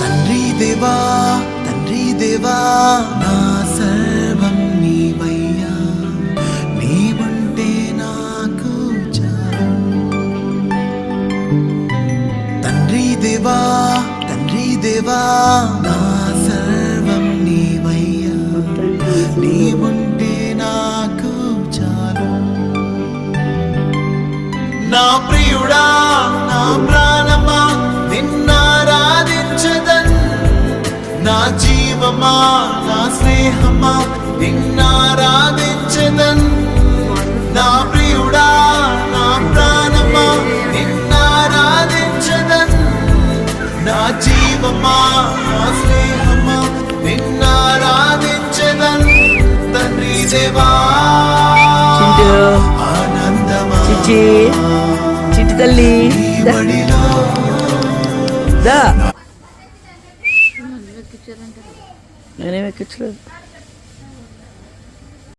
తండ్రి దేవా నా సర్వం నీవయ్యా, నీవుంటే నాకు చాలు. తండ్రి దేవా నా సర్వం నీవయ్యా, నీవుంటే నాకు చాలు. నా ప్రియుడా నా ప్రాణమా నిన్నారాధించదన్, నా జీవమా నా స్నేహమా నిన్నారాధించదన్. నా ప్రియుడా నా ప్రాణమా నిన్నారాధించదన్, నా జీవమా నా స్నేహమా నిన్నారాధించదన్. తండ్రి దేవా ఆనందమా చిట్టి తల్లి నేనేం ఎక్కించలేదు.